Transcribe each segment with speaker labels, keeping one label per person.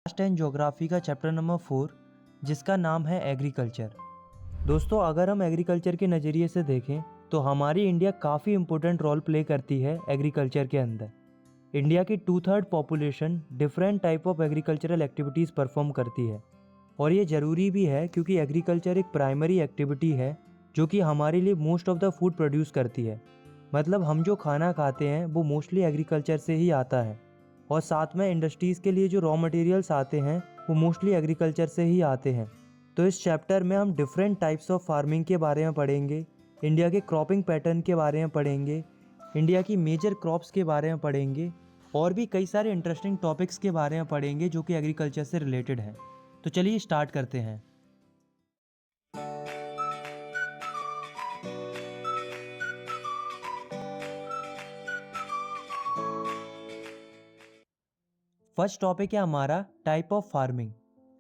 Speaker 1: Last and geography का chapter number 4 जिसका नाम है एग्रीकल्चर। दोस्तों, अगर हम एग्रीकल्चर के नज़रिए से देखें तो हमारी इंडिया काफ़ी इंपॉर्टेंट रोल प्ले करती है एग्रीकल्चर के अंदर। इंडिया की 2/3 population different type of agricultural activities perform करती है और ये ज़रूरी भी है क्योंकि एग्रीकल्चर एक प्राइमरी एक्टिविटी है जो कि हमारे लिए most of the food produce करती है। मतलब हम जो खाना खाते हैं वो मोस्टली एग्रीकल्चर से ही आता है और साथ में इंडस्ट्रीज़ के लिए जो रॉ मटेरियल्स आते हैं वो मोस्टली एग्रीकल्चर से ही आते हैं। तो इस चैप्टर में हम डिफरेंट टाइप्स ऑफ फार्मिंग के बारे में पढ़ेंगे, इंडिया के क्रॉपिंग पैटर्न के बारे में पढ़ेंगे, इंडिया की मेजर क्रॉप्स के बारे में पढ़ेंगे और भी कई सारे इंटरेस्टिंग टॉपिक्स के बारे में पढ़ेंगे जो कि एग्रीकल्चर से रिलेटेड हैं। तो चलिए स्टार्ट करते हैं। फर्स्ट टॉपिक है हमारा टाइप ऑफ फार्मिंग।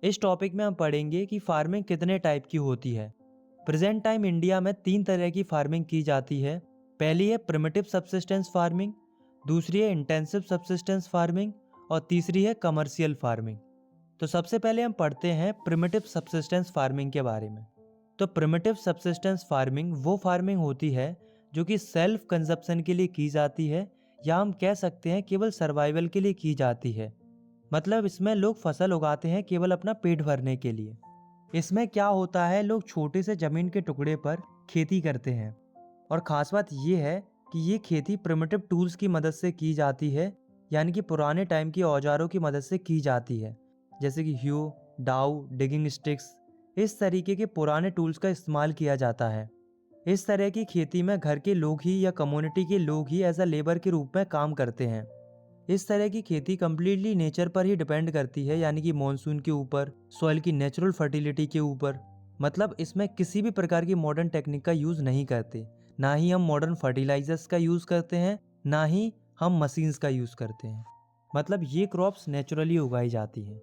Speaker 1: इस टॉपिक में हम पढ़ेंगे कि फार्मिंग कितने टाइप की होती है। प्रेजेंट टाइम इंडिया में 3 तरह की फार्मिंग की जाती है। पहली है प्रिमिटिव सब्सिस्टेंस फार्मिंग, दूसरी है इंटेंसिव सब्सिस्टेंस फार्मिंग और तीसरी है कमर्शियल फार्मिंग। तो सबसे पहले हम पढ़ते हैं प्रिमिटिव सब्सिस्टेंस फार्मिंग के बारे में। तो प्रिमिटिव सब्सिस्टेंस फार्मिंग वो फार्मिंग होती है जो कि सेल्फ कंजप्शन के लिए की जाती है या हम कह सकते हैं केवल सर्वाइवल के लिए की जाती है। मतलब इसमें लोग फसल उगाते हैं केवल अपना पेट भरने के लिए। इसमें क्या होता है, लोग छोटे से जमीन के टुकड़े पर खेती करते हैं और ख़ास बात ये है कि ये खेती प्रिमिटिव टूल्स की मदद से की जाती है, यानी कि पुराने टाइम की औजारों की मदद से की जाती है, जैसे कि ह्यू, डाउ, डिगिंग स्टिक्स। इस तरीके के पुराने टूल्स का इस्तेमाल किया जाता है। इस तरह की खेती में घर के लोग ही या कम्युनिटी के लोग ही एज अ लेबर के रूप में काम करते हैं। इस तरह की खेती कम्प्लीटली नेचर पर ही डिपेंड करती है, यानी कि मॉनसून के ऊपर, सॉइल की नेचुरल फर्टिलिटी के ऊपर। मतलब इसमें किसी भी प्रकार की मॉडर्न टेक्निक का यूज़ नहीं करते, ना ही हम मॉडर्न फर्टिलाइजर्स का यूज़ करते हैं, ना ही हम मशीन्स का यूज़ करते हैं। मतलब ये क्रॉप्स नेचुरली उगाई जाती हैं।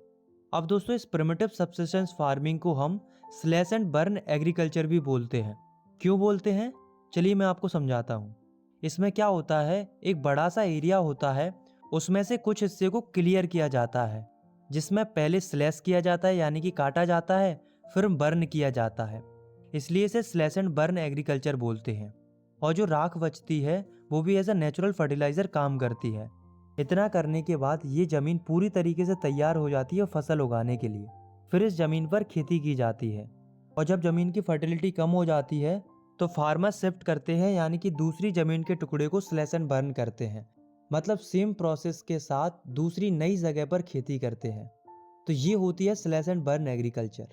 Speaker 1: अब दोस्तों, इस प्रिमिटिव सब्सिस्टेंस फार्मिंग को हम स्लैश एंड बर्न एग्रीकल्चर भी बोलते हैं। क्यों बोलते हैं, चलिए मैं आपको समझाता हूँ। इसमें क्या होता है, एक बड़ा सा एरिया होता है, उसमें से कुछ हिस्से को क्लियर किया जाता है, जिसमें पहले स्लैश किया जाता है यानी कि काटा जाता है, फिर बर्न किया जाता है। इसलिए इसे स्लैश एंड बर्न एग्रीकल्चर बोलते हैं। और जो राख बचती है वो भी एज अ नेचुरल फर्टिलाइजर काम करती है। इतना करने के बाद ये ज़मीन पूरी तरीके से तैयार हो जाती है फसल उगाने के लिए। फिर इस ज़मीन पर खेती की जाती है और जब ज़मीन की फर्टिलिटी कम हो जाती है तो फार्मर शिफ्ट करते हैं, यानी कि दूसरी ज़मीन के टुकड़े को स्लैश एंड बर्न करते हैं। मतलब सेम प्रोसेस के साथ दूसरी नई जगह पर खेती करते हैं। तो ये होती है स्लैश एंड बर्न एग्रीकल्चर।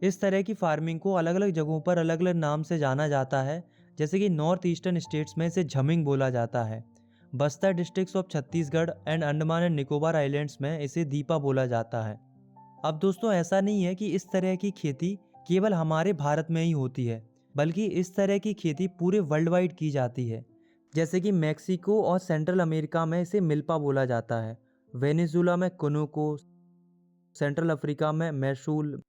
Speaker 1: इस तरह की फार्मिंग को अलग अलग जगहों पर अलग अलग नाम से जाना जाता है, जैसे कि नॉर्थ ईस्टर्न स्टेट्स में इसे झमिंग बोला जाता है, Bastar districts of Chhattisgarh and Andaman and Nicobar islands में इसे दीपा बोला जाता है। अब दोस्तों, ऐसा नहीं है कि इस तरह की खेती केवल हमारे भारत में ही होती है, बल्कि इस तरह की खेती पूरे वर्ल्ड वाइड की जाती है। जैसे कि मैक्सिको और सेंट्रल अमेरिका में इसे मिल्पा बोला जाता है, वेनेजुला में कोनोको, सेंट्रल अफ्रीका में मैशूल,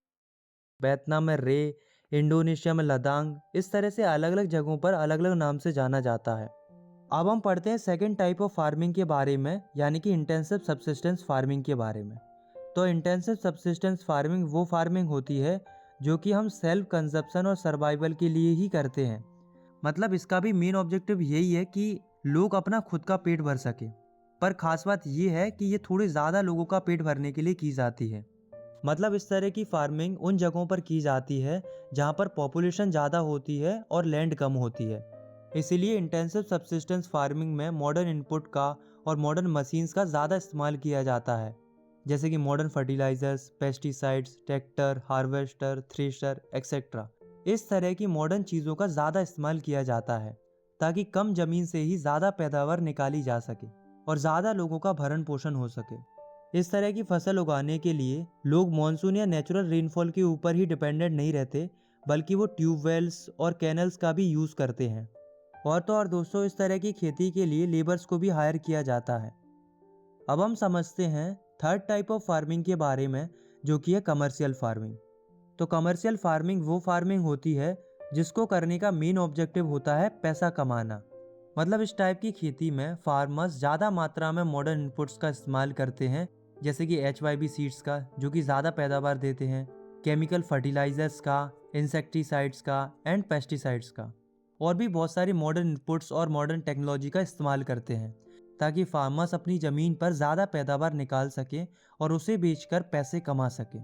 Speaker 1: वियतनाम में रे, इंडोनेशिया में लदांग। इस तरह से अलग अलग जगहों पर अलग अलग नाम से जाना जाता है। अब हम पढ़ते हैं सेकेंड टाइप ऑफ फार्मिंग के बारे में, यानी कि इंटेंसिव सब्सिस्टेंस फार्मिंग के बारे में। तो इंटेंसिव सब्सिस्टेंस फार्मिंग वो फार्मिंग होती है जो कि हम सेल्फ कंजप्शन और सर्वाइवल के लिए ही करते हैं। मतलब इसका भी मेन ऑब्जेक्टिव यही है कि लोग अपना खुद का पेट भर सके। पर खास बात यह है कि ये थोड़ी ज़्यादा लोगों का पेट भरने के लिए की जाती है। मतलब इस तरह की फार्मिंग उन जगहों पर की जाती है जहाँ पर पॉपुलेशन ज़्यादा होती है और लैंड कम होती है। इसीलिए इंटेंसिव सब्सिस्टेंस फार्मिंग में मॉडर्न इनपुट का और मॉडर्न मशीन्स का ज़्यादा इस्तेमाल किया जाता है, जैसे कि modern fertilisers, pesticides, tractor, harvester, thresher etcetera. इस तरह की मॉडर्न चीज़ों का ज़्यादा इस्तेमाल किया जाता है ताकि कम ज़मीन से ही ज़्यादा पैदावार निकाली जा सके और ज़्यादा लोगों का भरण पोषण हो सके। इस तरह की फसल उगाने के लिए लोग मॉनसून या नेचुरल रेनफॉल के ऊपर ही डिपेंडेंट नहीं रहते, बल्कि वो ट्यूबवेल्स और कैनल्स का भी यूज़ करते हैं। और तो और दोस्तों, इस तरह की खेती के लिए लेबर्स को भी हायर किया जाता है। अब हम समझते हैं थर्ड टाइप ऑफ फार्मिंग के बारे में, जो कि है कमर्शियल फार्मिंग। तो कमर्शियल फार्मिंग वो फार्मिंग होती है जिसको करने का मेन ऑब्जेक्टिव होता है पैसा कमाना। मतलब इस टाइप की खेती में फार्मर्स ज़्यादा मात्रा में मॉडर्न इनपुट्स का इस्तेमाल करते हैं जैसे कि HYB सीड्स का जो कि ज़्यादा पैदावार देते हैं, केमिकल फर्टिलाइजर्स का, इंसेक्टिसाइड्स का एंड पेस्टिसाइड्स का, और भी बहुत सारी मॉडर्न इनपुट्स और मॉडर्न टेक्नोलॉजी का इस्तेमाल करते हैं ताकि फार्मर्स अपनी ज़मीन पर ज़्यादा पैदावार निकाल सकें और उसे बेचकर पैसे कमा सकें।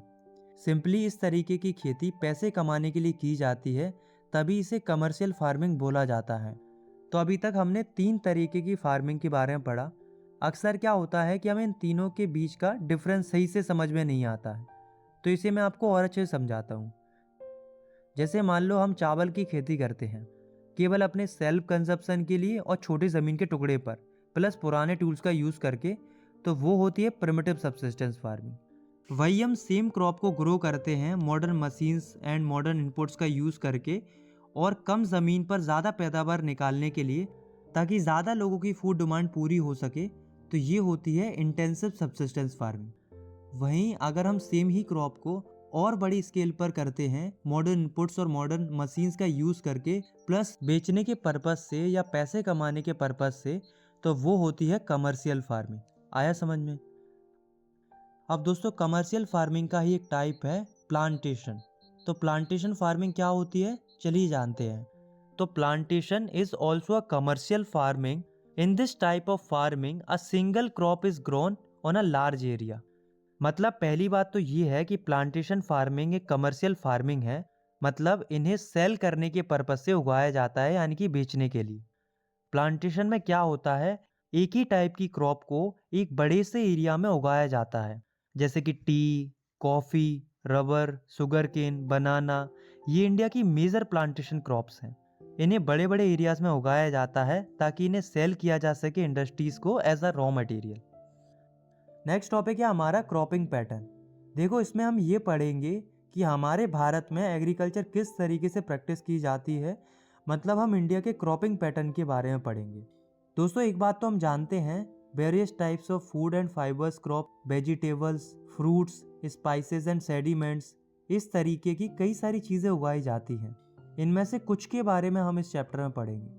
Speaker 1: सिंपली इस तरीके की खेती पैसे कमाने के लिए की जाती है, तभी इसे कमर्शियल फार्मिंग बोला जाता है। तो अभी तक हमने 3 तरीके की फार्मिंग के बारे में पढ़ा। अक्सर क्या होता है कि हमें इन तीनों के बीच का डिफरेंस सही से समझ में नहीं आता है, तो इसे मैं आपको और अच्छे से समझाता हूँ। जैसे मान लो हम चावल की खेती करते हैं केवल अपने सेल्फ कंजप्शन के लिए और छोटी ज़मीन के टुकड़े पर प्लस पुराने टूल्स का यूज़ करके, तो वो होती है प्रिमिटिव सब्सिस्टेंस फार्मिंग। वही हम सेम क्रॉप को ग्रो करते हैं modern machines and modern inputs का यूज़ करके और कम ज़मीन पर ज़्यादा पैदावार निकालने के लिए, ताकि ज़्यादा लोगों की फूड डिमांड पूरी हो सके, तो ये होती है इंटेंसिव सब्सिस्टेंस फार्मिंग। वहीं अगर हम सेम ही क्रॉप को और बड़ी स्केल पर करते हैं मॉडर्न इनपुट्स और मॉडर्न मशीन्स का यूज़ करके प्लस बेचने के पर्पज़ से या पैसे कमाने के पर्पज़ से, तो वो होती है कमर्शियल फार्मिंग। आया समझ में? अब दोस्तों कमर्शियल फार्मिंग का ही एक टाइप है प्लांटेशन। तो प्लांटेशन फार्मिंग क्या होती है, चलिए जानते हैं। तो plantation is also a commercial farming. In this type of farming a single crop is grown on a large area. मतलब पहली बात तो ये है कि प्लांटेशन फार्मिंग एक कमर्शियल फार्मिंग है, मतलब इन्हें सेल करने के पर्पज से उगाया जाता है, यानी कि बेचने के लिए। प्लांटेशन में क्या होता है, एक ही टाइप की क्रॉप को एक बड़े से एरिया में उगाया जाता है, जैसे कि tea, coffee, rubber, sugar cane, banana. ये इंडिया की मेजर प्लांटेशन क्रॉप्स हैं। इन्हें बड़े बड़े एरियाज में उगाया जाता है ताकि इन्हें सेल किया जा सके इंडस्ट्रीज को as a raw material. Next topic है हमारा क्रॉपिंग पैटर्न। देखो इसमें हम ये पढ़ेंगे कि हमारे भारत में एग्रीकल्चर किस तरीके से प्रैक्टिस की जाती है, मतलब हम इंडिया के क्रॉपिंग पैटर्न के बारे में पढ़ेंगे। दोस्तों एक बात तो हम जानते हैं, various types of food and fibres crop, vegetables, fruits, spices and sediments, इस तरीके की कई सारी चीज़ें उगाई जाती हैं। इनमें से कुछ के बारे में हम इस चैप्टर में पढ़ेंगे।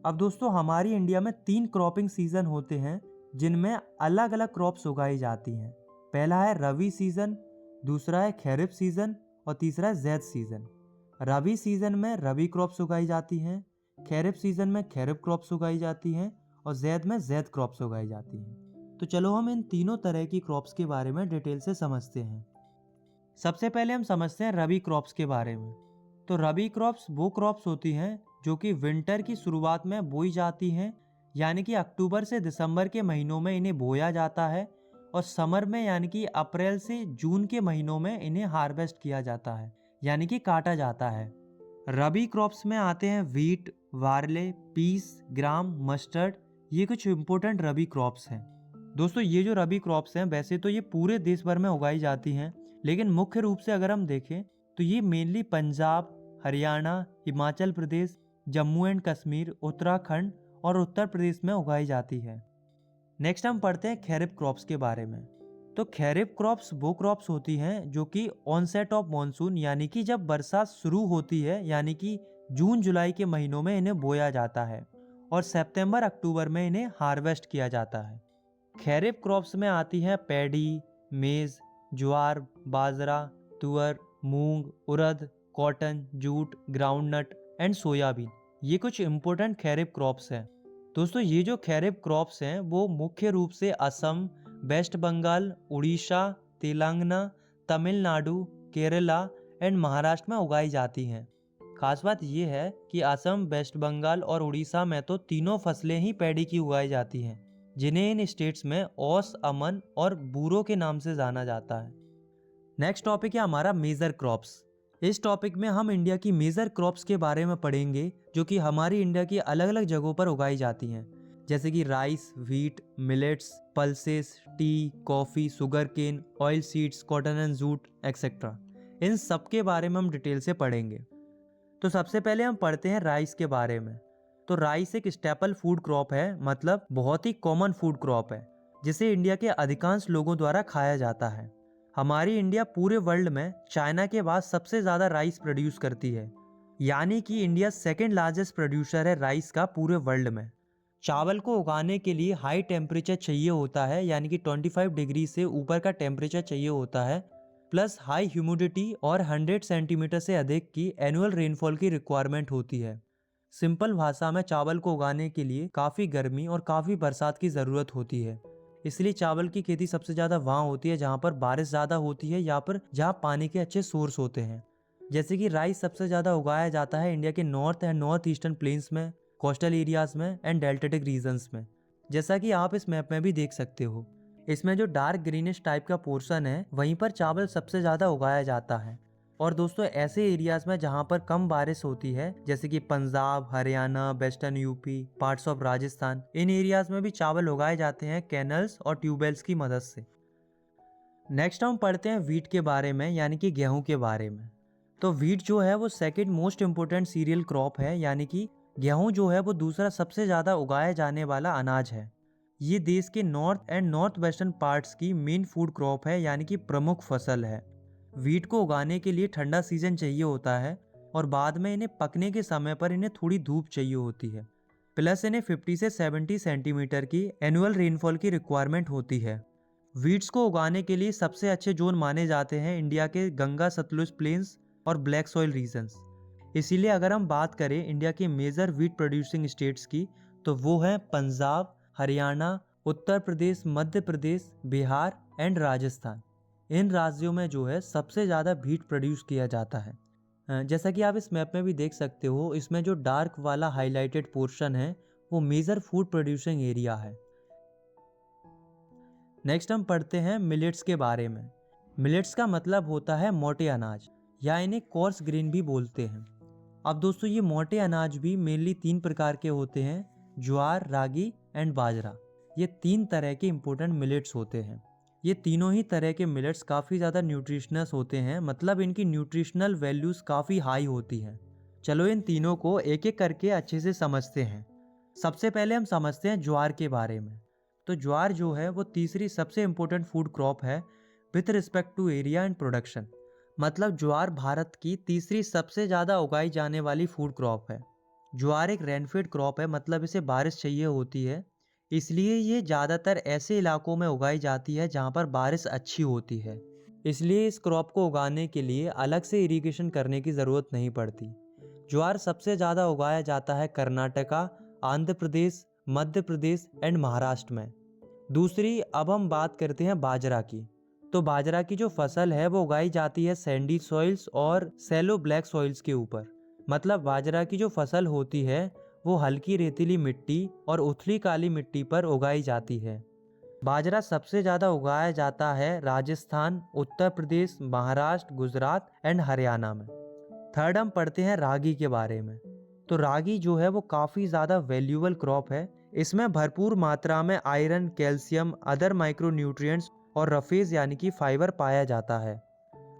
Speaker 1: अब दोस्तों हमारी इंडिया में 3 क्रॉपिंग सीजन होते हैं जिनमें अलग अलग क्रॉप्स उगाई जाती हैं। पहला है रबी सीजन, दूसरा है खैरिफ सीजन और तीसरा है ज़ैद सीजन। रबी सीजन में रबी क्रॉप्स उगाई जाती हैं, खैरिफ सीजन में खैरिफ क्रॉप्स उगाई जाती हैं और ज़ैद में ज़ैद क्रॉप्स उगाई जाती हैं। तो चलो हम इन तीनों तरह की क्रॉप्स के बारे में डिटेल से समझते हैं। सबसे पहले हम समझते हैं रबी क्रॉप्स के बारे में। तो रबी क्रॉप्स वो क्रॉप्स होती हैं जो कि विंटर की शुरुआत में बोई जाती हैं, यानी कि अक्टूबर से दिसंबर के महीनों में इन्हें बोया जाता है और समर में यानी कि अप्रैल से जून के महीनों में इन्हें हार्वेस्ट किया जाता है, यानी कि काटा जाता है। रबी क्रॉप्स में आते हैं वीट, वार्ले, पीस, ग्राम, मस्टर्ड। ये कुछ इम्पोर्टेंट रबी क्रॉप्स हैं। दोस्तों ये जो रबी क्रॉप्स हैं वैसे तो ये पूरे देश भर में उगाई जाती हैं, लेकिन मुख्य रूप से अगर हम देखें तो ये मेनली पंजाब, हरियाणा, हिमाचल प्रदेश, जम्मू एंड कश्मीर, उत्तराखंड और उत्तर प्रदेश में उगाई जाती है। नेक्स्ट हम पढ़ते हैं खैरिफ क्रॉप्स के बारे में। तो खैरिफ क्रॉप्स वो क्रॉप्स होती हैं जो कि ऑनसेट ऑफ मॉनसून, यानी कि जब बरसात शुरू होती है, यानी कि जून जुलाई के महीनों में इन्हें बोया जाता है और सितंबर अक्टूबर में इन्हें हार्वेस्ट किया जाता है। खैरिफ क्रॉप्स में आती हैं पैडी, मेज़, jowar, bajra, tur, moong, urad, cotton, jute, groundnut and soybean. ये कुछ इम्पोर्टेंट खैरिफ क्रॉप्स हैं। दोस्तों ये जो खैरिफ क्रॉप्स हैं वो मुख्य रूप से असम, वेस्ट बंगाल, उड़ीसा, तेलंगाना, तमिलनाडु, केरला एंड महाराष्ट्र में उगाई जाती हैं। खास बात ये है कि असम, वेस्ट बंगाल और उड़ीसा में तो तीनों फसलें ही पैडी की उगाई जाती हैं, जिन्हें इन स्टेट्स में औस, अमन और बूरो के नाम से जाना जाता है। नेक्स्ट टॉपिक है हमारा मेजर क्रॉप्स। इस टॉपिक में हम इंडिया की मेजर क्रॉप्स के बारे में पढ़ेंगे जो कि हमारी इंडिया की अलग अलग जगहों पर उगाई जाती हैं, जैसे कि rice, wheat, millets, pulses, tea, coffee, sugar cane, oil seeds, cotton and jute etcetera. इन सब के बारे में हम डिटेल से पढ़ेंगे। तो सबसे पहले हम पढ़ते हैं राइस के बारे में। तो राइस एक स्टेपल फूड क्रॉप है, मतलब बहुत ही कॉमन फूड क्रॉप है जिसे इंडिया के अधिकांश लोगों द्वारा खाया जाता है। हमारी इंडिया पूरे वर्ल्ड में चाइना के बाद सबसे ज़्यादा राइस प्रोड्यूस करती है, यानी कि इंडिया सेकेंड लार्जेस्ट प्रोड्यूसर है राइस का पूरे वर्ल्ड में। चावल को उगाने के लिए हाई टेम्परेचर चाहिए होता है, यानी कि 25 डिग्री से ऊपर का टेम्परेचर चाहिए होता है, प्लस हाई ह्यूमिडिटी और 100 सेंटीमीटर से अधिक की एनुअल रेनफॉल की रिक्वायरमेंट होती है। सिंपल भाषा में चावल को उगाने के लिए काफ़ी गर्मी और काफ़ी बरसात की ज़रूरत होती है। इसलिए चावल की खेती सबसे ज़्यादा वहाँ होती है जहाँ पर बारिश ज़्यादा होती है या पर जहाँ पानी के अच्छे सोर्स होते हैं। जैसे कि राइस सबसे ज़्यादा उगाया जाता है इंडिया के north and north eastern plains में, कोस्टल एरियाज में एंड डेल्टेटिक रीजन्स में, जैसा कि आप इस मैप में भी देख सकते हो। इसमें जो डार्क ग्रीनिश टाइप का पोर्शन है वहीं पर चावल सबसे ज़्यादा उगाया जाता है। और दोस्तों ऐसे एरियाज में जहाँ पर कम बारिश होती है जैसे कि Punjab, Haryana, western UP, parts of Rajasthan, in areas में भी चावल उगाए जाते हैं कैनल्स और ट्यूबवेल्स की मदद से। नेक्स्ट हम पढ़ते हैं वीट के बारे में, यानी कि गेहूं के बारे में। तो वीट जो है वो second most important cereal crop है, यानी कि गेहूं जो है वो दूसरा सबसे ज़्यादा उगाया जाने वाला अनाज है। ये देश के north and north western parts की मेन फूड क्रॉप है, यानी कि प्रमुख फसल है। वीट को उगाने के लिए ठंडा सीजन चाहिए होता है और बाद में इन्हें पकने के समय पर इन्हें थोड़ी धूप चाहिए होती है, प्लस इन्हें 50 से 70 सेंटीमीटर की एनुअल रेनफॉल की रिक्वायरमेंट होती है। वीट्स को उगाने के लिए सबसे अच्छे जोन माने जाते हैं इंडिया के गंगा सतलुज प्लेन्स और ब्लैक सॉइल रीजन्स। इसीलिए अगर हम बात करें इंडिया के मेजर वीट प्रोड्यूसिंग स्टेट्स की, तो वो हैं पंजाब, हरियाणा, उत्तर प्रदेश, मध्य प्रदेश, बिहार एंड राजस्थान। इन राज्यों में जो है सबसे ज़्यादा वीट प्रोड्यूस किया जाता है। जैसा कि आप इस मैप में भी देख सकते हो, इसमें जो डार्क वाला हाईलाइटेड पोर्शन है वो मेजर फूड प्रोड्यूसिंग एरिया है। नेक्स्ट हम पढ़ते हैं मिलेट्स के बारे में। मिलेट्स का मतलब होता है मोटे अनाज, या इन्हें कोर्स ग्रेन भी बोलते हैं। अब दोस्तों ये मोटे अनाज भी मेनली 3 प्रकार के होते हैं, ज्वार, रागी एंड बाजरा। ये 3 तरह के इम्पोर्टेंट मिलेट्स होते हैं। ये तीनों ही तरह के मिलेट्स काफ़ी ज़्यादा न्यूट्रिशनस होते हैं, मतलब इनकी न्यूट्रिशनल वैल्यूज़ काफ़ी हाई होती हैं। चलो इन तीनों को एक एक करके अच्छे से समझते हैं। सबसे पहले हम समझते हैं ज्वार के बारे में। तो ज्वार जो है वो तीसरी सबसे इम्पोर्टेंट फूड क्रॉप है with respect to area and production. मतलब ज्वार भारत की तीसरी सबसे ज़्यादा उगाई जाने वाली फूड क्रॉप है। ज्वार एक रेनफेड क्रॉप है, मतलब इसे बारिश चाहिए होती है, इसलिए ये ज़्यादातर ऐसे इलाकों में उगाई जाती है जहाँ पर बारिश अच्छी होती है। इसलिए इस क्रॉप को उगाने के लिए अलग से इरिगेशन करने की ज़रूरत नहीं पड़ती। ज्वार सबसे ज़्यादा उगाया जाता है कर्नाटका, आंध्र प्रदेश, मध्य प्रदेश एंड महाराष्ट्र में। दूसरी अब हम बात करते हैं बाजरा की। तो बाजरा की जो फसल है वो उगाई जाती है सैंडी सॉइल्स और सैलो ब्लैक सॉइल्स के ऊपर। मतलब बाजरा की जो फसल होती है वो हल्की रेतीली मिट्टी और उथली काली मिट्टी पर उगाई जाती है। बाजरा सबसे ज़्यादा उगाया जाता है राजस्थान, उत्तर प्रदेश, महाराष्ट्र, गुजरात एंड हरियाणा में। थर्ड हम पढ़ते हैं रागी के बारे में। तो रागी जो है वो काफ़ी ज़्यादा वैल्यूएबल क्रॉप है। इसमें भरपूर मात्रा में आयरन, कैल्शियम, अदर माइक्रोन्यूट्रिएंट्स और रफेज यानी कि फाइबर पाया जाता है।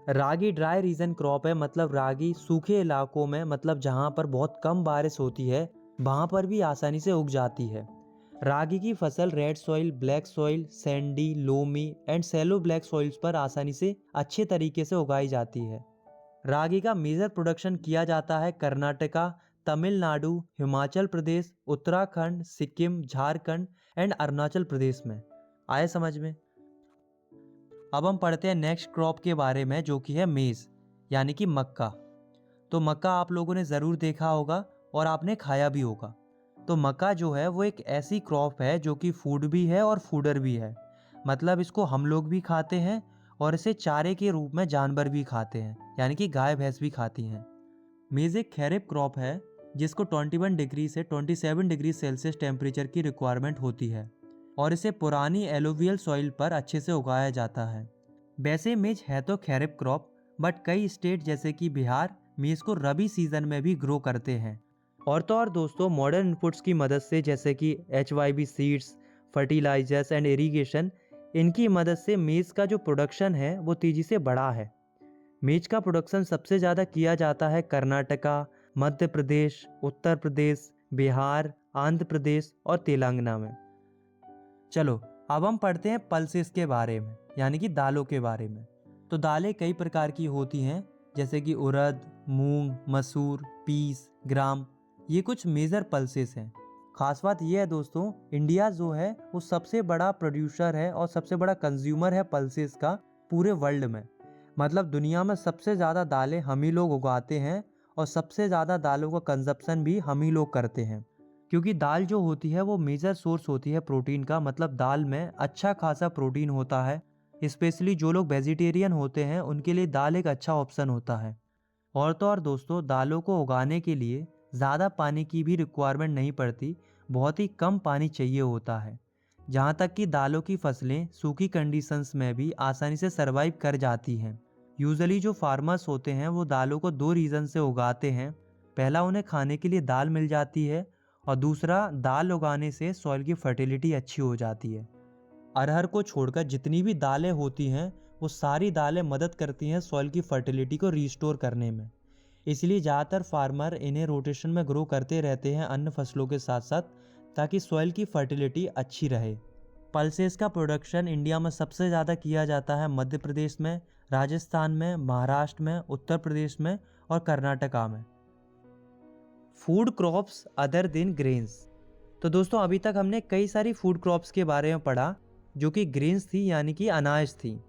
Speaker 1: रागी ड्राई रीजन क्रॉप है, मतलब रागी सूखे इलाकों में, मतलब जहाँ पर बहुत कम बारिश होती है वहाँ पर भी आसानी से उग जाती है। रागी की फसल red soil, black soil, sandy, loamy and shallow black soils पर आसानी से अच्छे तरीके से उगाई जाती है। रागी का मेजर प्रोडक्शन किया जाता है कर्नाटका, तमिलनाडु, हिमाचल प्रदेश, उत्तराखंड, सिक्किम, झारखंड एंड अरुणाचल प्रदेश में। आए समझ में? अब हम पढ़ते हैं नेक्स्ट क्रॉप के बारे में, जो कि है मेज़ यानी कि मक्का। तो मक्का आप लोगों ने ज़रूर देखा होगा और आपने खाया भी होगा। तो मक्का जो है वो एक ऐसी क्रॉप है जो कि फूड भी है और फूडर भी है। मतलब इसको हम लोग भी खाते हैं और इसे चारे के रूप में जानवर भी खाते हैं, यानी कि गाय भैंस भी खाती हैं। मेज़ एक खैरिफ क्रॉप है जिसको 21 डिग्री से 27 डिग्री सेल्सियस टेम्परेचर की रिक्वायरमेंट होती है और इसे पुरानी एलोवियल सॉइल पर अच्छे से उगाया जाता है। वैसे मेज है तो खैरिफ क्रॉप, बट कई स्टेट जैसे कि बिहार मेज को रबी सीजन में भी ग्रो करते हैं। और तो और दोस्तों मॉडर्न इनपुट्स की मदद से, जैसे कि HYB seeds, fertilisers and irrigation, इनकी मदद से मेज का जो प्रोडक्शन है वो तेज़ी से बढ़ा है। मेज का प्रोडक्शन सबसे ज़्यादा किया जाता है कर्नाटका, मध्य प्रदेश, उत्तर प्रदेश, बिहार, आंध्र प्रदेश और तेलंगाना में। चलो अब हम पढ़ते हैं पल्सेस के बारे में, यानी कि दालों के बारे में। तो दालें कई प्रकार की होती हैं, जैसे कि उड़द, मूंग, मसूर, पीस, ग्राम। ये कुछ मेजर पल्सेस हैं। खास बात यह है दोस्तों, इंडिया जो है वो सबसे बड़ा प्रोड्यूसर है और सबसे बड़ा कंज्यूमर है पल्सेस का पूरे वर्ल्ड में। मतलब दुनिया में सबसे ज़्यादा दालें हम ही लोग उगाते हैं और सबसे ज़्यादा दालों का कंजप्शन भी हम ही लोग करते हैं। क्योंकि दाल जो होती है वो मेजर सोर्स होती है प्रोटीन का, मतलब दाल में अच्छा खासा प्रोटीन होता है। स्पेशली जो लोग वेजिटेरियन होते हैं उनके लिए दाल एक अच्छा ऑप्शन होता है। और तो और दोस्तों, दालों को उगाने के लिए ज़्यादा पानी की भी रिक्वायरमेंट नहीं पड़ती, बहुत ही कम पानी चाहिए होता है। जहाँ तक कि दालों की फसलें सूखी कंडीशंस में भी आसानी से सरवाइव कर जाती हैं। यूजुअली जो फार्मर्स होते हैं वो दालों को 2 रीज़न से उगाते हैं। पहला, उन्हें खाने के लिए दाल मिल जाती है और दूसरा, दाल उगाने से सॉइल की फर्टिलिटी अच्छी हो जाती है। अरहर को छोड़कर जितनी भी दालें होती हैं वो सारी दालें मदद करती हैं सॉइल की फर्टिलिटी को रीस्टोर करने में। इसलिए ज़्यादातर फार्मर इन्हें रोटेशन में ग्रो करते रहते हैं अन्य फसलों के साथ साथ, ताकि सॉइल की फर्टिलिटी अच्छी रहे। पल्सेस का प्रोडक्शन इंडिया में सबसे ज़्यादा किया जाता है मध्य प्रदेश में, राजस्थान में, महाराष्ट्र में, उत्तर प्रदेश में और कर्नाटका में। Food crops other than grains. तो दोस्तों, अभी तक हमने कई सारी फूड क्रॉप्स के बारे में पढ़ा जो कि ग्रेन्स थी, यानी कि अनाज थी।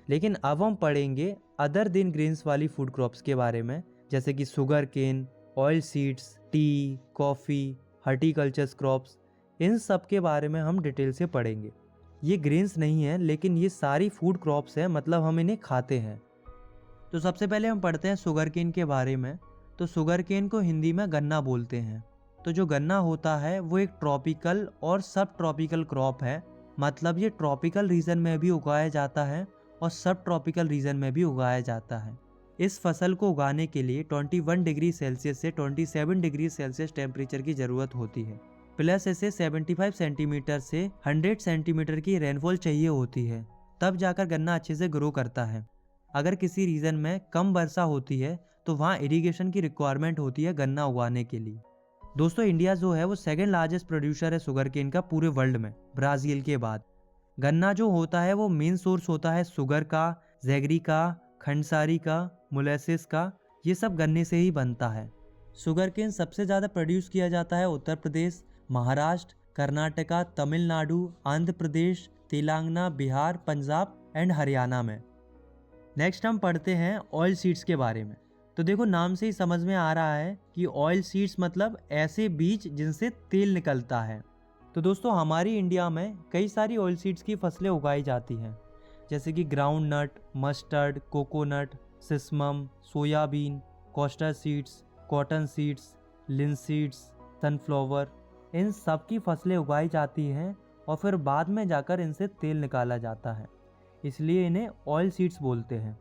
Speaker 1: लेकिन अब हम पढ़ेंगे अदर देन ग्रेन्स वाली फूड क्रॉप्स के बारे में, जैसे कि sugar cane, oil seeds, tea, coffee, horticulture crops. इन सब के बारे में हम डिटेल से पढ़ेंगे। ये ग्रेन्स नहीं है, लेकिन ये सारी फूड क्रॉप्स हैं, मतलब हम इन्हें खाते हैं। तो सबसे पहले हम पढ़ते हैं शुगर केन के बारे में। तो शुगर केन को हिंदी में गन्ना बोलते हैं। तो जो गन्ना होता है वो एक ट्रॉपिकल और सब ट्रॉपिकल क्रॉप है। मतलब ये ट्रॉपिकल रीजन में भी उगाया जाता है और सब ट्रॉपिकल रीजन में भी उगाया जाता है। इस फसल को उगाने के लिए 21 डिग्री सेल्सियस से 27 डिग्री सेल्सियस टेम्परेचर की ज़रूरत होती है, प्लस इसे 75 सेंटीमीटर से 100 सेंटीमीटर की रेनफॉल चाहिए होती है, तब जाकर गन्ना अच्छे से ग्रो करता है। अगर किसी रीजन में कम वर्षा होती है तो वहाँ इरिगेशन की रिक्वायरमेंट होती है गन्ना उगाने के लिए। दोस्तों, इंडिया जो है वो सेकेंड लार्जेस्ट प्रोड्यूसर है शुगर केन का पूरे वर्ल्ड में, ब्राज़ील के बाद। गन्ना जो होता है वो मेन सोर्स होता है शुगर का, जैगरी का, खंडसारी का, मोलेसिस का। ये सब गन्ने से ही बनता है। शुगर केन सबसे ज़्यादा प्रोड्यूस किया जाता है उत्तर प्रदेश, महाराष्ट्र, कर्नाटका, तमिलनाडु, आंध्र प्रदेश, तेलंगाना, बिहार, पंजाब एंड हरियाणा में। नेक्स्ट हम पढ़ते हैं ऑयल सीड्स के बारे में। तो देखो, नाम से ही समझ में आ रहा है कि ऑयल सीड्स मतलब ऐसे बीज जिनसे तेल निकलता है। तो दोस्तों, हमारी इंडिया में कई सारी ऑयल सीड्स की फसलें उगाई जाती हैं, जैसे कि ground nut, mustard, coconut, sesamum, soybean, castor seeds, cotton seeds, linseeds, sunflower. इन सब की फसलें उगाई जाती हैं और फिर बाद में जाकर इनसे तेल निकाला जाता है, इसलिए इन्हें ऑयल सीड्स बोलते हैं।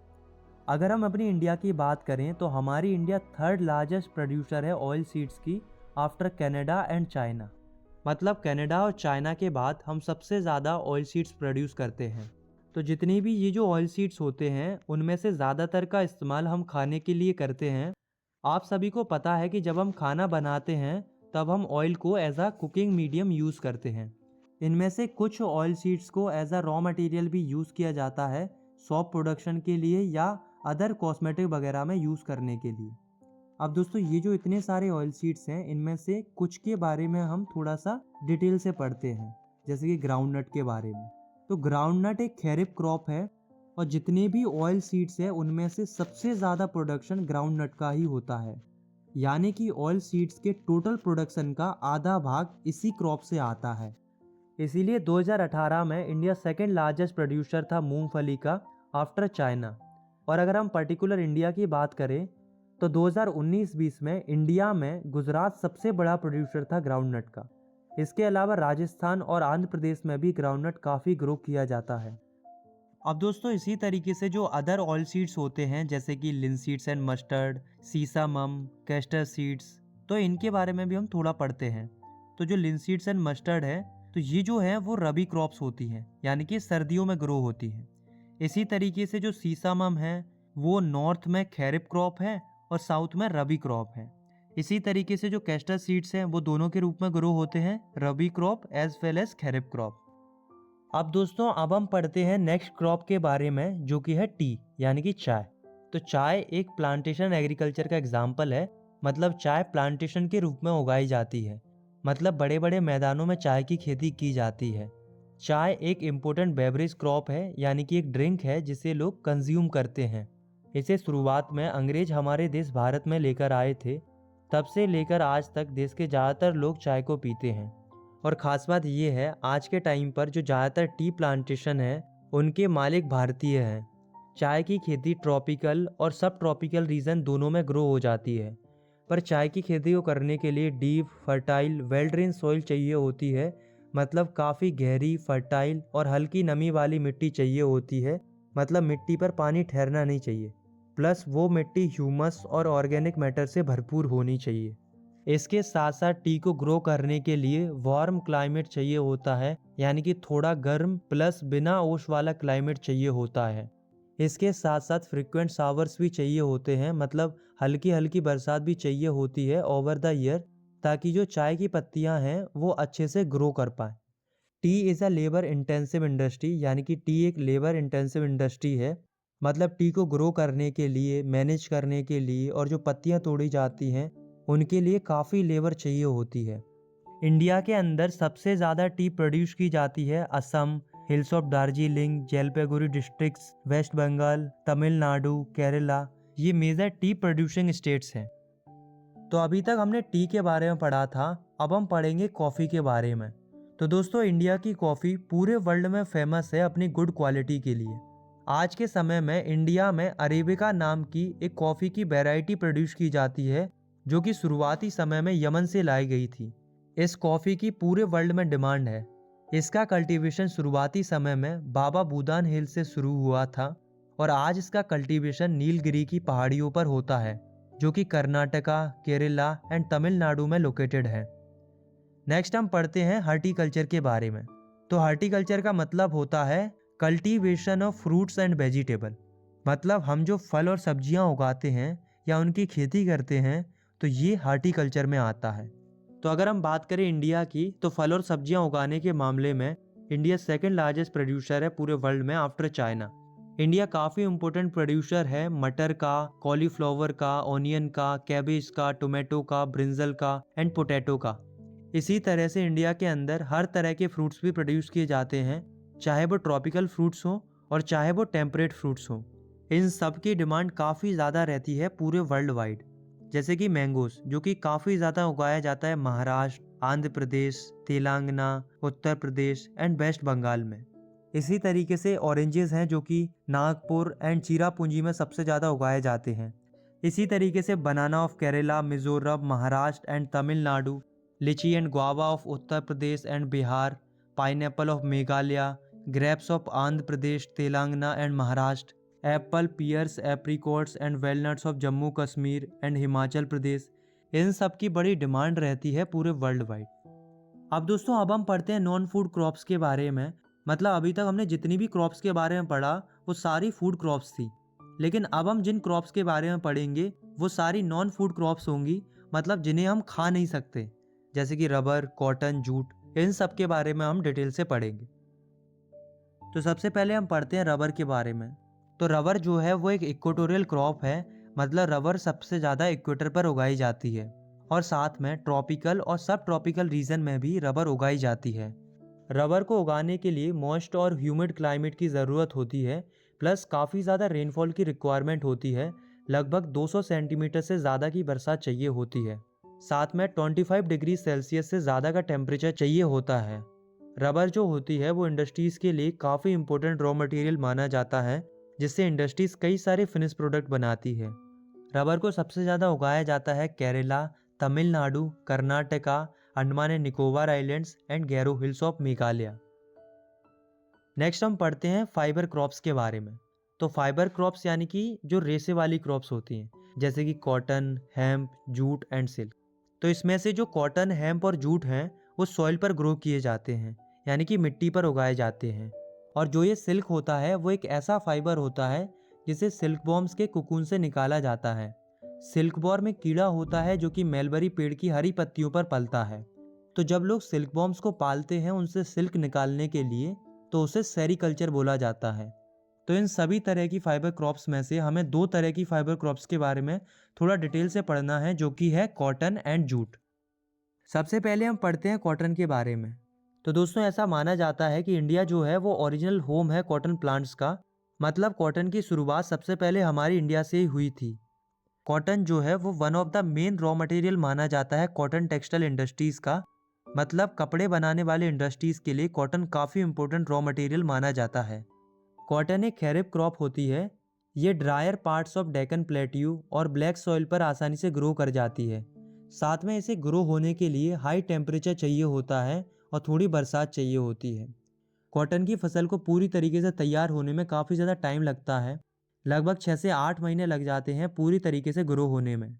Speaker 1: अगर हम अपनी इंडिया की बात करें तो हमारी इंडिया थर्ड लार्जेस्ट प्रोड्यूसर है ऑयल सीड्स की, आफ्टर कनाडा एंड चाइना। मतलब कनाडा और चाइना के बाद हम सबसे ज़्यादा ऑयल सीड्स प्रोड्यूस करते हैं। तो जितनी भी ये जो ऑयल सीड्स होते हैं उनमें से ज़्यादातर का इस्तेमाल हम खाने के लिए करते हैं। आप सभी को पता है कि जब हम खाना बनाते हैं तब हम ऑयल को as a cooking medium use करते हैं। इनमें से कुछ ऑयल सीड्स को एज अ रॉ मटेरियल भी यूज़ किया जाता है सॉप प्रोडक्शन के लिए या अदर कॉस्मेटिक वगैरह में यूज़ करने के लिए। अब दोस्तों, ये जो इतने सारे ऑयल सीड्स हैं इनमें से कुछ के बारे में हम थोड़ा सा डिटेल से पढ़ते हैं, जैसे कि ग्राउंड नट के बारे में। तो ग्राउंड नट एक खैरिफ क्रॉप है और जितने भी ऑयल सीड्स हैं उनमें से सबसे ज़्यादा प्रोडक्शन ग्राउंड नट का ही होता है। यानी कि ऑयल सीड्स के टोटल प्रोडक्शन का आधा भाग इसी क्रॉप से आता है। इसीलिए 2018 में इंडिया सेकेंड लार्जेस्ट प्रोड्यूसर था मूंगफली का, आफ्टर चाइना। और अगर हम पर्टिकुलर इंडिया की बात करें तो 2019-20 में इंडिया में गुजरात सबसे बड़ा प्रोड्यूसर था ग्राउंड नट का। इसके अलावा राजस्थान और आंध्र प्रदेश में भी ग्राउंड नट काफ़ी ग्रो किया जाता है। अब दोस्तों, इसी तरीके से जो अदर ऑयल सीड्स होते हैं जैसे कि लिनसीड्स एंड मस्टर्ड, सीसामम, कैस्टर सीड्स, तो इनके बारे में भी हम थोड़ा पढ़ते हैं। तो जो लिनसीड्स एंड मस्टर्ड है तो ये जो है वो रबी क्रॉप्स होती हैं, यानी कि सर्दियों में ग्रो होती हैं। इसी तरीके से जो सीसामम है वो नॉर्थ में खैरिफ क्रॉप है और साउथ में रबी क्रॉप है। इसी तरीके से जो कैस्टर सीड्स हैं वो दोनों के रूप में ग्रो होते हैं, rabi crop as well as kharif crop. अब दोस्तों, अब हम पढ़ते हैं नेक्स्ट क्रॉप के बारे में, जो कि है टी, यानी कि चाय। तो चाय एक प्लांटेशन एग्रीकल्चर का एग्जाम्पल है, मतलब चाय प्लांटेशन के रूप में उगाई जाती है। मतलब बड़े बड़े मैदानों में चाय की खेती की जाती है। चाय एक इम्पोर्टेंट बेवरेज क्रॉप है, यानी कि एक ड्रिंक है जिसे लोग कंज्यूम करते हैं। इसे शुरुआत में अंग्रेज हमारे देश भारत में लेकर आए थे। तब से लेकर आज तक देश के ज़्यादातर लोग चाय को पीते हैं। और ख़ास बात ये है, आज के टाइम पर जो ज़्यादातर टी प्लांटेशन है उनके मालिक भारतीय हैं। चाय की खेती ट्रॉपिकल और सब ट्रॉपिकल रीजन दोनों में ग्रो हो जाती है। पर चाय की खेती को करने के लिए deep, fertile, well drain soil चाहिए होती है। मतलब काफ़ी गहरी, फर्टाइल और हल्की नमी वाली मिट्टी चाहिए होती है। मतलब मिट्टी पर पानी ठहरना नहीं चाहिए। प्लस वो मिट्टी ह्यूमस और ऑर्गेनिक मैटर से भरपूर होनी चाहिए। इसके साथ साथ टी को ग्रो करने के लिए वार्म क्लाइमेट चाहिए होता है, यानी कि थोड़ा गर्म प्लस बिना ओस वाला क्लाइमेट चाहिए होता है। इसके साथ साथ फ्रिक्वेंट शावर्स भी चाहिए होते हैं, मतलब हल्की हल्की बरसात भी चाहिए होती है ओवर द ईयर, ताकि जो चाय की पत्तियां हैं वो अच्छे से ग्रो कर पाए। T is a labour intensive industry, यानी कि टी एक लेबर इंटेंसिव इंडस्ट्री है। मतलब टी को ग्रो करने के लिए, मैनेज करने के लिए और जो पत्तियां तोड़ी जाती हैं उनके लिए काफ़ी लेबर चाहिए होती है। इंडिया के अंदर सबसे ज़्यादा टी प्रोड्यूस की जाती है Assam, hills of Darjeeling, Jalpaiguri districts, West Bengal, Tamil Nadu, Kerala, ये मेजर टी प्रोड्यूसिंग स्टेट्स हैं। तो अभी तक हमने टी के बारे में पढ़ा था, अब हम पढ़ेंगे कॉफ़ी के बारे में। तो दोस्तों, इंडिया की कॉफ़ी पूरे वर्ल्ड में फेमस है अपनी गुड क्वालिटी के लिए। आज के समय में इंडिया में अरेबिका नाम की एक कॉफ़ी की वैरायटी प्रोड्यूस की जाती है, जो कि शुरुआती समय में यमन से लाई गई थी। इस कॉफ़ी की पूरे वर्ल्ड में डिमांड है। इसका कल्टीवेशन शुरुआती समय में बाबा बूदान हिल से शुरू हुआ था और आज इसका कल्टीवेशन नीलगिरी की पहाड़ियों पर होता है, जो कि कर्नाटका, केरला एंड तमिलनाडु में लोकेटेड है। नेक्स्ट हम पढ़ते हैं हॉर्टिकल्चर के बारे में। तो हॉर्टिकल्चर का मतलब होता है cultivation of fruits and vegetable. मतलब हम जो फल और सब्जियां उगाते हैं या उनकी खेती करते हैं, तो ये हॉर्टिकल्चर में आता है। तो अगर हम बात करें इंडिया की, तो फल और सब्जियां उगाने के मामले में इंडिया सेकंड लार्जेस्ट प्रोड्यूसर है पूरे वर्ल्ड में आफ्टर चाइना। इंडिया काफ़ी इम्पोर्टेंट प्रोड्यूसर है मटर का, कॉलीफ्लावर का, ऑनियन का, कैबेज का, टोमेटो का, ब्रिंजल का एंड पोटैटो का। इसी तरह से इंडिया के अंदर हर तरह के फ्रूट्स भी प्रोड्यूस किए जाते हैं, चाहे वो ट्रॉपिकल फ्रूट्स हों और चाहे वो टेम्परेट फ्रूट्स हों। इन सब की डिमांड काफ़ी ज़्यादा रहती है पूरे वर्ल्ड वाइड। जैसे कि मैंगोस, जो कि काफ़ी ज़्यादा उगाया जाता है महाराष्ट्र, आंध्र प्रदेश, तेलंगाना, उत्तर प्रदेश एंड वेस्ट बंगाल में। इसी तरीके से ऑरेंजेस हैं, जो कि नागपुर एंड चिरापुंजी में सबसे ज़्यादा उगाए जाते हैं। इसी तरीके से banana of Kerala, Mizoram, Maharashtra and Tamil Nadu, lychee and guava of Uttar Pradesh and Bihar, pineapple of Meghalaya, grapes of Andhra Pradesh, Telangana and Maharashtra, apple, pears, apricots and walnuts of Jammu Kashmir and Himachal Pradesh. इन सब की बड़ी डिमांड रहती है पूरे वर्ल्ड वाइड। अब दोस्तों, अब हम पढ़ते हैं नॉन फूड क्रॉप्स के बारे में। मतलब अभी तक हमने जितनी भी क्रॉप्स के बारे में पढ़ा वो सारी फूड क्रॉप्स थी, लेकिन अब हम जिन क्रॉप्स के बारे में पढ़ेंगे वो सारी नॉन फूड क्रॉप्स होंगी, मतलब जिन्हें हम खा नहीं सकते, जैसे कि रबर, कॉटन, जूट। इन सब के बारे में हम डिटेल से पढ़ेंगे। तो सबसे पहले हम पढ़ते हैं रबर के बारे में। तो रबर जो है वो एक इक्वेटोरियल क्रॉप है। मतलब रबर सबसे ज़्यादा इक्वेटर पर उगाई जाती है और साथ में ट्रॉपिकल और सब ट्रॉपिकल रीजन में भी रबर उगाई जाती है। रबर को उगाने के लिए मॉइस्ट और ह्यूमिड क्लाइमेट की ज़रूरत होती है, प्लस काफ़ी ज़्यादा रेनफॉल की रिक्वायरमेंट होती है। लगभग 200 सेंटीमीटर से ज़्यादा की बरसात चाहिए होती है। साथ में 25 डिग्री सेल्सियस से ज़्यादा का टेम्परेचर चाहिए होता है। रबर जो होती है वो इंडस्ट्रीज़ के लिए काफ़ी इंपॉर्टेंट रॉ मटेरियल माना जाता है, जिससे इंडस्ट्रीज़ कई सारे फिनिश प्रोडक्ट बनाती है। रबर को सबसे ज़्यादा उगाया जाता है Kerala, Tamil Nadu, Karnataka, Andaman and Nicobar Islands and Garo Hills of Meghalaya. Next हम पढ़ते हैं फाइबर क्रॉप्स के बारे में। तो फाइबर क्रॉप्स यानी कि जो रेशे वाली क्रॉप्स होती हैं, जैसे कि cotton, hemp, jute and silk. तो इसमें से जो कॉटन, हेम्प और जूट हैं वो सॉइल पर ग्रो किए जाते हैं, यानी कि मिट्टी पर उगाए जाते हैं। और जो ये सिल्क होता है वो एक ऐसा फाइबर होता है जिसे सिल्क वॉर्म्स के कुकून से निकाला जाता है। सिल्क वॉर्म एक कीड़ा होता है जो कि मेलबरी पेड़ की हरी पत्तियों पर पलता है। तो जब लोग सिल्क वॉर्म्स को पालते हैं उनसे सिल्क निकालने के लिए, तो उसे सेरीकल्चर बोला जाता है। तो इन सभी तरह की फाइबर क्रॉप्स में से हमें दो तरह की फाइबर क्रॉप्स के बारे में थोड़ा डिटेल से पढ़ना है, जो कि है कॉटन एंड जूट। सबसे पहले हम पढ़ते हैं कॉटन के बारे में। तो दोस्तों ऐसा माना जाता है कि इंडिया जो है वो ओरिजिनल होम है कॉटन प्लांट्स का। मतलब कॉटन की शुरुआत सबसे पहले हमारी इंडिया से ही हुई थी। कॉटन जो है वो one of the main raw material माना जाता है कॉटन टेक्सटाइल इंडस्ट्रीज का। मतलब कपड़े बनाने वाले इंडस्ट्रीज के लिए कॉटन काफ़ी इंपॉर्टेंट रॉ मटेरियल माना जाता है। कॉटन एक खैरिफ क्रॉप होती है। ये dryer parts of Deccan plateau और ब्लैक सॉइल पर आसानी से ग्रो कर जाती है। साथ में इसे ग्रो होने के लिए हाई टेम्परेचर चाहिए होता है और थोड़ी बरसात चाहिए होती है। कॉटन की फसल को पूरी तरीके से तैयार होने में काफ़ी ज़्यादा टाइम लगता है। लगभग 6 से 8 महीने लग जाते हैं पूरी तरीके से ग्रो होने में।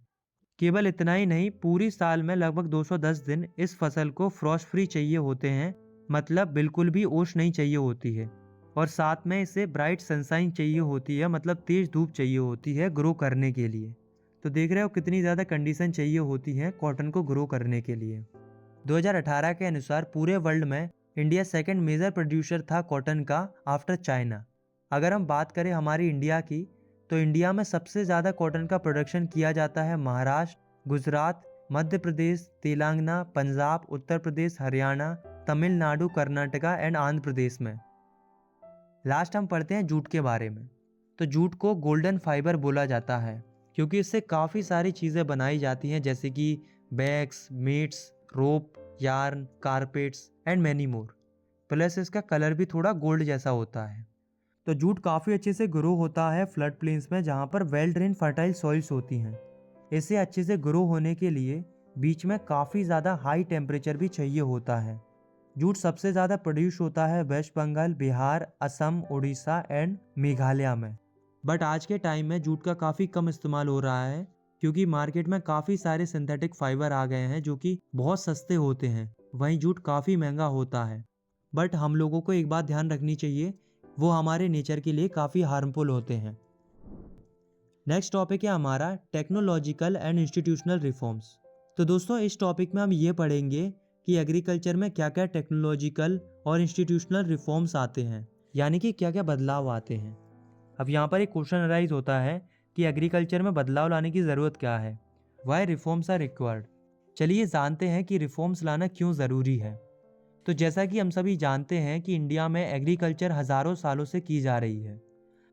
Speaker 1: केवल इतना ही नहीं, पूरी साल में लगभग 210 दिन इस फसल को फ्रॉस्ट फ्री चाहिए होते हैं। मतलब बिल्कुल भी ओस नहीं चाहिए होती है। और साथ में इसे ब्राइट सनशाइन चाहिए होती है, मतलब तेज धूप चाहिए होती है ग्रो करने के लिए। तो देख रहे हो कितनी ज़्यादा कंडीशन चाहिए होती है कॉटन को ग्रो करने के लिए। 2018 के अनुसार पूरे वर्ल्ड में इंडिया सेकंड मेजर प्रोड्यूसर था कॉटन का आफ्टर चाइना। अगर हम बात करें हमारी इंडिया की, तो इंडिया में सबसे ज़्यादा कॉटन का प्रोडक्शन किया जाता है महाराष्ट्र, गुजरात, मध्य प्रदेश, तेलंगाना, पंजाब, उत्तर प्रदेश, हरियाणा, तमिलनाडु, कर्नाटका एंड आंध्र प्रदेश में। लास्ट हम पढ़ते हैं जूट के बारे में। तो जूट को गोल्डन फाइबर बोला जाता है क्योंकि इससे काफ़ी सारी चीज़ें बनाई जाती हैं, जैसे कि bags, mats, rope, yarn, carpets and many more. Plus इसका कलर भी थोड़ा गोल्ड जैसा होता है। तो जूट काफ़ी अच्छे से ग्रो होता है फ्लड प्लेन्स में, जहाँ पर वेल ड्रेन फर्टाइल सॉइल्स होती हैं। इसे अच्छे से ग्रो होने के लिए बीच में काफ़ी ज़्यादा हाई टेम्परेचर भी चाहिए होता है। जूट सबसे ज़्यादा प्रोड्यूस होता है वेस्ट बंगाल, बिहार, असम, उड़ीसा एंड मेघालय में। बट आज के टाइम में जूट का काफ़ी कम इस्तेमाल हो रहा है क्योंकि मार्केट में काफ़ी सारे सिंथेटिक फाइबर आ गए हैं जो कि बहुत सस्ते होते हैं। वहीं जूट काफ़ी महंगा होता है। बट हम लोगों को एक बात ध्यान रखनी चाहिए, वो हमारे नेचर के लिए काफ़ी हार्मफुल होते हैं। नेक्स्ट टॉपिक है हमारा टेक्नोलॉजिकल एंड इंस्टीट्यूशनल रिफॉर्म्स। तो दोस्तों इस टॉपिक में हम ये पढ़ेंगे कि एग्रीकल्चर में क्या क्या टेक्नोलॉजिकल और इंस्टीट्यूशनल रिफॉर्म्स आते हैं, यानी कि क्या क्या बदलाव आते हैं। अब यहाँ पर एक क्वेश्चन अराइज होता है कि एग्रीकल्चर में बदलाव लाने की ज़रूरत क्या है, वाई रिफॉर्म्स आर रिक्वायर्ड। चलिए जानते हैं कि रिफॉर्म्स लाना क्यों ज़रूरी है। तो जैसा कि हम सभी जानते हैं कि इंडिया में एग्रीकल्चर हज़ारों सालों से की जा रही है।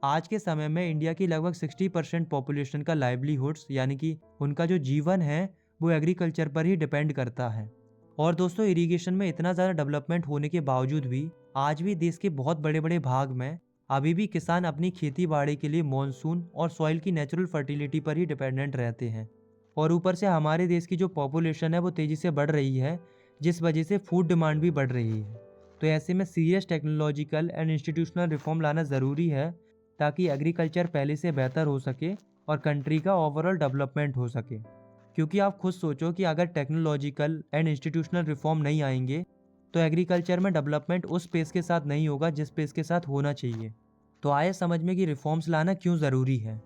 Speaker 1: आज के समय में इंडिया की लगभग 60% पॉपुलेशन का लाइवलीहुड्स, यानी कि उनका जो जीवन है वो एग्रीकल्चर पर ही डिपेंड करता है। और दोस्तों इरिगेशन में इतना ज़्यादा डेवलपमेंट होने के बावजूद भी आज भी देश के बहुत बड़े बड़े भाग में अभी भी किसान अपनी खेती बाड़ी के लिए मॉनसून और सॉइल की नेचुरल फर्टिलिटी पर ही डिपेंडेंट रहते हैं। और ऊपर से हमारे देश की जो पॉपुलेशन है वो तेज़ी से बढ़ रही है, जिस वजह से फूड डिमांड भी बढ़ रही है। तो ऐसे में serious technological and institutional reform लाना ज़रूरी है ताकि एग्रीकल्चर पहले से बेहतर हो सके और कंट्री का ओवरऑल डेवलपमेंट हो सके। क्योंकि आप खुद सोचो कि अगर टेक्नोलॉजिकल एंड इंस्टीट्यूशनल रिफॉर्म नहीं आएंगे तो एग्रीकल्चर में डेवलपमेंट उस पेस के साथ नहीं होगा जिस पेस के साथ होना चाहिए। तो आए समझ में कि रिफॉर्म्स लाना क्यों ज़रूरी है।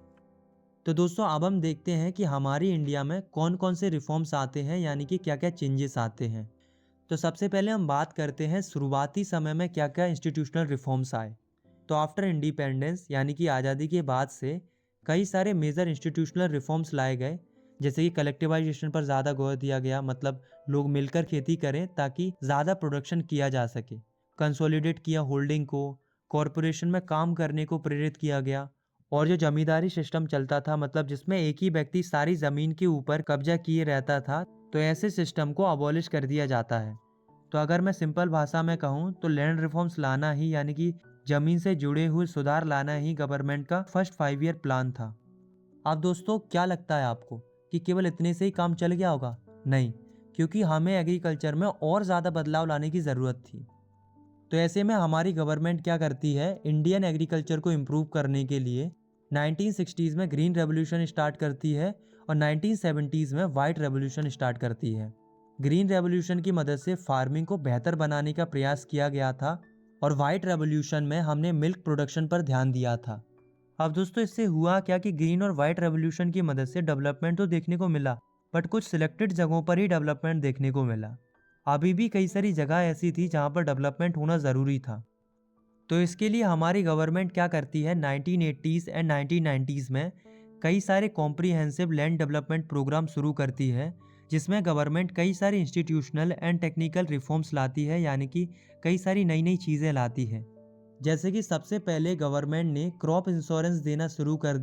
Speaker 1: तो दोस्तों अब हम देखते हैं कि हमारी इंडिया में कौन कौन से रिफॉर्म्स आते हैं, यानी कि क्या क्या चेंजेस आते हैं। तो सबसे पहले हम बात करते हैं शुरुआती समय में क्या क्या इंस्टीट्यूशनल रिफॉर्म्स आए। तो आफ्टर इंडिपेंडेंस यानी कि आज़ादी के बाद से कई सारे मेजर इंस्टीट्यूशनल रिफॉर्म्स लाए गए, जैसे कि कलेक्टिवाइजेशन पर ज़्यादा गौर दिया गया, मतलब लोग मिलकर खेती करें ताकि ज़्यादा प्रोडक्शन किया जा सके। कंसोलिडेट किया होल्डिंग को, कॉरपोरेशन में काम करने को प्रेरित किया गया। और जो जमींदारी सिस्टम चलता था, मतलब जिसमें एक ही व्यक्ति सारी ज़मीन के ऊपर कब्जा किए रहता था, तो ऐसे सिस्टम को अबॉलिश कर दिया जाता है। तो अगर मैं सिंपल भाषा में कहूँ तो लैंड रिफॉर्म्स लाना ही, यानी कि ज़मीन से जुड़े हुए सुधार लाना ही गवर्नमेंट का फर्स्ट 5 ईयर प्लान था। अब दोस्तों क्या लगता है आपको कि केवल इतने से ही काम चल गया होगा? नहीं, क्योंकि हमें एग्रीकल्चर में और ज़्यादा बदलाव लाने की ज़रूरत थी। तो ऐसे में हमारी गवर्नमेंट क्या करती है, इंडियन एग्रीकल्चर को इम्प्रूव करने के लिए 1960s में ग्रीन रेवोल्यूशन स्टार्ट करती है और 1970s में वाइट रेवोल्यूशन स्टार्ट करती है। ग्रीन रेवोल्यूशन की मदद से फार्मिंग को बेहतर बनाने का प्रयास किया गया था और वाइट रेवोल्यूशन में हमने मिल्क प्रोडक्शन पर ध्यान दिया था। अब दोस्तों इससे हुआ क्या कि ग्रीन और वाइट रेवोल्यूशन की मदद से डेवलपमेंट तो देखने को मिला, बट कुछ सिलेक्टेड जगहों पर ही डेवलपमेंट देखने को मिला। अभी भी कई सारी जगह ऐसी थी जहां पर डेवलपमेंट होना ज़रूरी था। तो इसके लिए हमारी गवर्नमेंट क्या करती है, 1980s एंड 1990s में कई सारे कॉम्प्रिहेंसिव लैंड डेवलपमेंट प्रोग्राम शुरू करती है, जिसमें गवर्नमेंट कई सारी इंस्टीट्यूशनल एंड टेक्निकल रिफॉर्म्स लाती है, यानी कि कई सारी नई नई चीज़ें लाती है। जैसे कि सबसे पहले गवर्नमेंट ने क्रॉप इंश्योरेंस देना शुरू कर दिया।